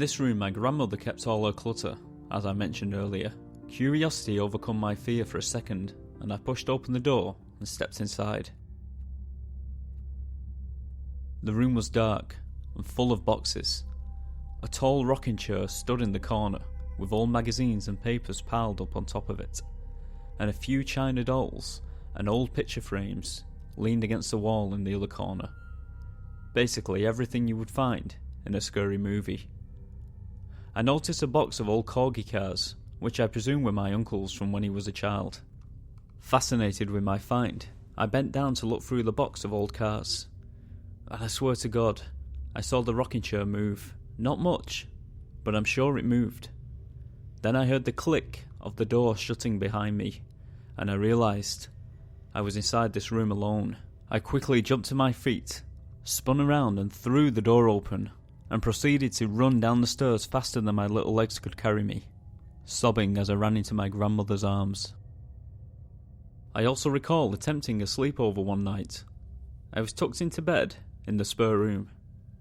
this room my grandmother kept all her clutter, as I mentioned earlier. Curiosity overcome my fear for a second, and I pushed open the door and stepped inside. The room was dark and full of boxes. A tall rocking chair stood in the corner, with old magazines and papers piled up on top of it, and a few china dolls and old picture frames leaned against the wall in the other corner. Basically everything you would find in a scary movie. I noticed a box of old corgi cars, which I presume were my uncle's from when he was a child. Fascinated with my find, I bent down to look through the box of old cars, and I swear to God, I saw the rocking chair move. Not much, but I'm sure it moved. Then I heard the click of the door shutting behind me, and I realised I was inside this room alone. I quickly jumped to my feet, spun around and threw the door open, and proceeded to run down the stairs faster than my little legs could carry me, sobbing as I ran into my grandmother's arms. I also recall attempting a sleepover one night. I was tucked into bed in the spare room.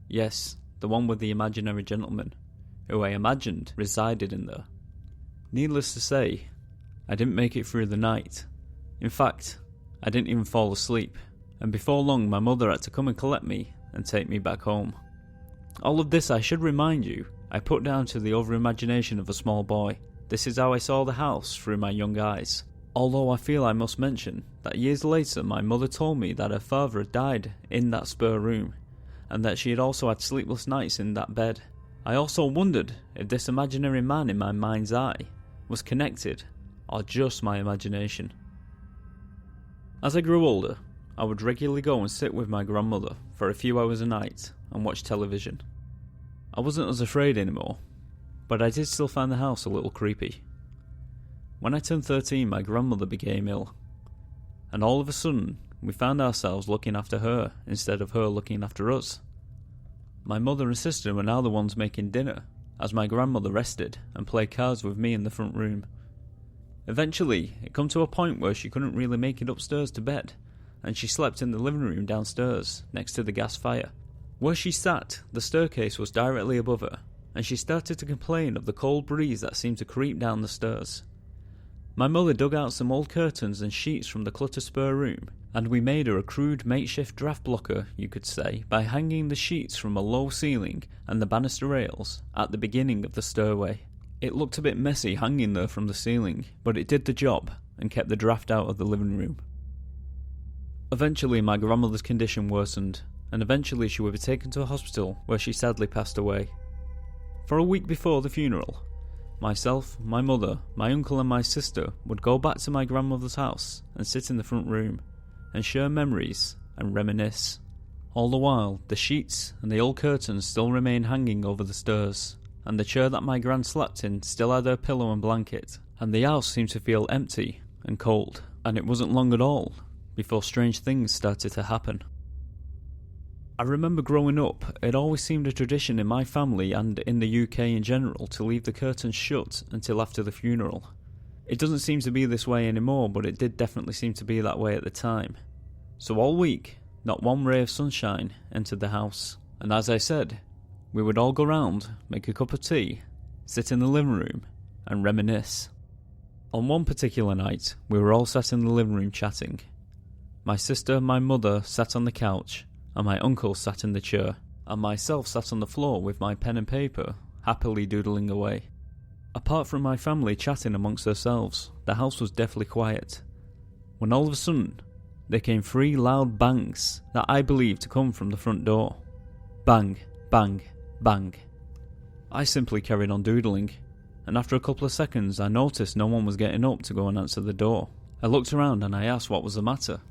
Yes, the one with the imaginary gentleman, who I imagined resided in there. Needless to say, I didn't make it through the night. In fact, I didn't even fall asleep, and before long my mother had to come and collect me and take me back home. All of this, I should remind you, I put down to the over-imagination of a small boy. This is how I saw the house through my young eyes. Although I feel I must mention that years later my mother told me that her father had died in that spare room, and that she had also had sleepless nights in that bed. I also wondered if this imaginary man in my mind's eye was connected, or just my imagination. As I grew older, I would regularly go and sit with my grandmother for a few hours a night and watch television. I wasn't as afraid anymore, but I did still find the house a little creepy. When I turned 13, my grandmother became ill, and all of a sudden we found ourselves looking after her instead of her looking after us. My mother and sister were now the ones making dinner, as my grandmother rested and played cards with me in the front room. Eventually, it come to a point where she couldn't really make it upstairs to bed, and she slept in the living room downstairs, next to the gas fire. Where she sat, the staircase was directly above her, and she started to complain of the cold breeze that seemed to creep down the stairs. My mother dug out some old curtains and sheets from the cluttered spare room, and we made her a crude makeshift draft blocker, you could say, by hanging the sheets from a low ceiling and the banister rails at the beginning of the stairway. It looked a bit messy hanging there from the ceiling, but it did the job and kept the draft out of the living room. Eventually my grandmother's condition worsened, and eventually she would be taken to a hospital where she sadly passed away. For a week before the funeral, myself, my mother, my uncle and my sister would go back to my grandmother's house and sit in the front room and share memories and reminisce. All the while, the sheets and the old curtains still remained hanging over the stairs, and the chair that my gran slept in still had her pillow and blanket, and the house seemed to feel empty and cold. And it wasn't long at all before strange things started to happen. I remember growing up, it always seemed a tradition in my family and in the UK in general to leave the curtains shut until after the funeral. It doesn't seem to be this way anymore, but it did definitely seem to be that way at the time. So all week, not one ray of sunshine entered the house, and as I said, we would all go round, make a cup of tea, sit in the living room, and reminisce. On one particular night, we were all sat in the living room chatting. My sister and my mother sat on the couch, and my uncle sat in the chair, and myself sat on the floor with my pen and paper, happily doodling away. Apart from my family chatting amongst themselves, the house was deathly quiet, when all of a sudden, there came 3 loud bangs that I believed to come from the front door. Bang, bang, bang. I simply carried on doodling, and after a couple of seconds I noticed no one was getting up to go and answer the door. I looked around and I asked what was the matter.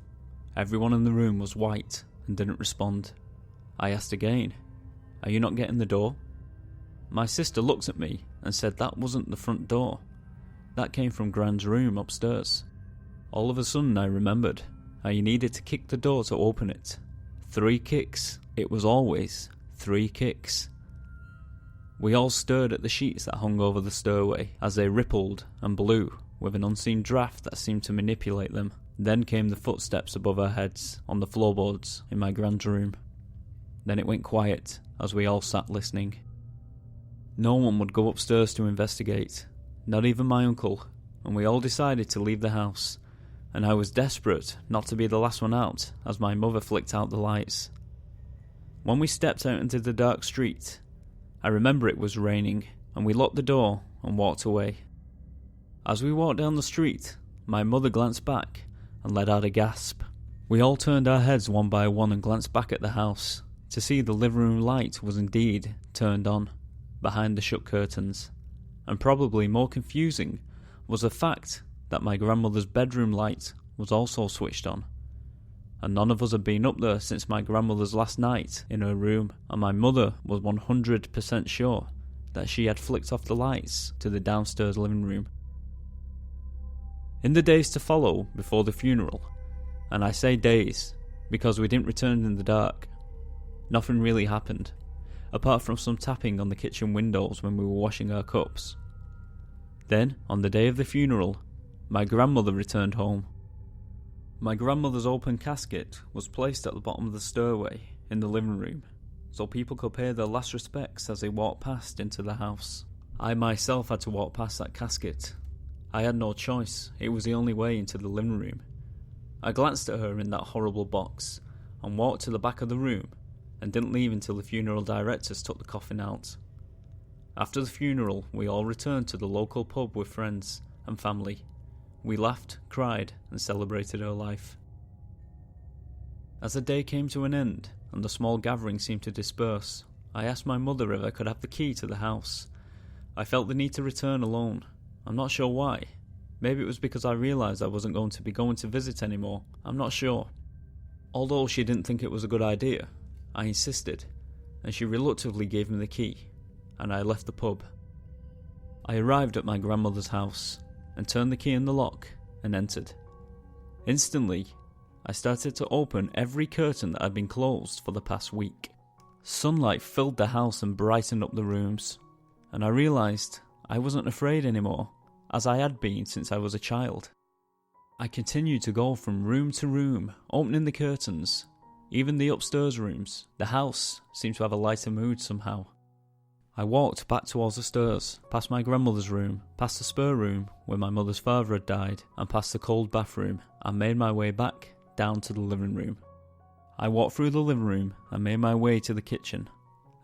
Everyone in the room was white and didn't respond. I asked again, "Are you not getting the door?" My sister looked at me and said that wasn't the front door. That came from Gran's room upstairs. All of a sudden I remembered how you needed to kick the door to open it. 3 kicks. It was always 3 kicks. We all stared at the sheets that hung over the stairway as they rippled and blew with an unseen draft that seemed to manipulate them. Then came the footsteps above our heads on the floorboards in my Gran's room. Then it went quiet as we all sat listening. No one would go upstairs to investigate, not even my uncle, and we all decided to leave the house, and I was desperate not to be the last one out as my mother flicked out the lights. When we stepped out into the dark street, I remember it was raining, and we locked the door and walked away. As we walked down the street, my mother glanced back and let out a gasp. We all turned our heads one by one and glanced back at the house to see the living room light was indeed turned on behind the shut curtains, and probably more confusing was the fact that my grandmother's bedroom light was also switched on, and none of us had been up there since my grandmother's last night in her room, and my mother was 100% sure that she had flicked off the lights to the downstairs living room. In the days to follow before the funeral, and I say days because we didn't return in the dark, nothing really happened, apart from some tapping on the kitchen windows when we were washing our cups. Then, on the day of the funeral, my grandmother returned home. My grandmother's open casket was placed at the bottom of the stairway in the living room, so people could pay their last respects as they walked past into the house. I myself had to walk past that casket. I had no choice, it was the only way into the living room. I glanced at her in that horrible box and walked to the back of the room and didn't leave until the funeral directors took the coffin out. After the funeral, we all returned to the local pub with friends and family. We laughed, cried, and celebrated her life. As the day came to an end and the small gathering seemed to disperse, I asked my mother if I could have the key to the house. I felt the need to return alone. I'm not sure why. Maybe it was because I realised I wasn't going to visit anymore. I'm not sure. Although she didn't think it was a good idea, I insisted, and she reluctantly gave me the key, and I left the pub. I arrived at my grandmother's house, and turned the key in the lock, and entered. Instantly, I started to open every curtain that had been closed for the past week. Sunlight filled the house and brightened up the rooms, and I realised I wasn't afraid anymore, as I had been since I was a child. I continued to go from room to room, opening the curtains, even the upstairs rooms. The house seemed to have a lighter mood somehow. I walked back towards the stairs, past my grandmother's room, past the spare room where my mother's father had died, and past the cold bathroom, and made my way back down to the living room. I walked through the living room and made my way to the kitchen,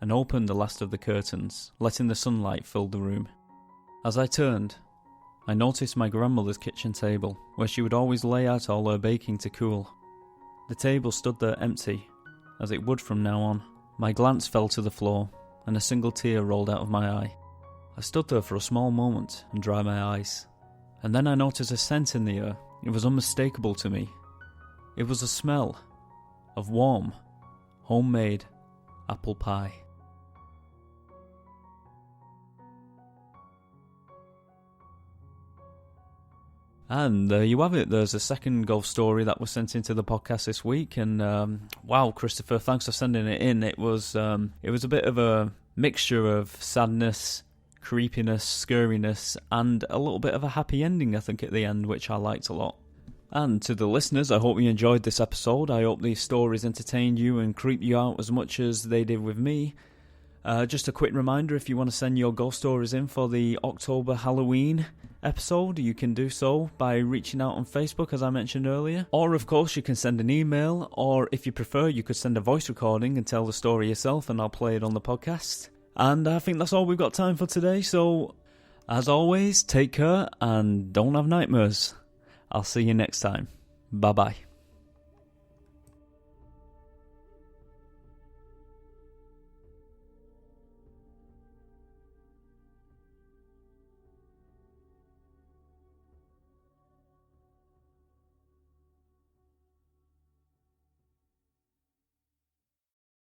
and opened the last of the curtains, letting the sunlight fill the room. As I turned, I noticed my grandmother's kitchen table, where she would always lay out all her baking to cool. The table stood there empty, as it would from now on. My glance fell to the floor, and a single tear rolled out of my eye. I stood there for a small moment and dried my eyes, and then I noticed a scent in the air. It was unmistakable to me. It was a smell of warm, homemade apple pie. And there you have it. There's a second ghost story that was sent into the podcast this week, and wow, Christopher, thanks for sending it in. It was a bit of a mixture of sadness, creepiness, scariness, and a little bit of a happy ending, I think, at the end, which I liked a lot. And to the listeners, I hope you enjoyed this episode. I hope these stories entertained you and creeped you out as much as they did with me. Just a quick reminder, if you want to send your ghost stories in for the October Halloween episode, you can do so by reaching out on Facebook, as I mentioned earlier. Or, of course, you can send an email, or if you prefer, you could send a voice recording and tell the story yourself, and I'll play it on the podcast. And I think that's all we've got time for today, so, as always, take care and don't have nightmares. I'll see you next time. Bye-bye.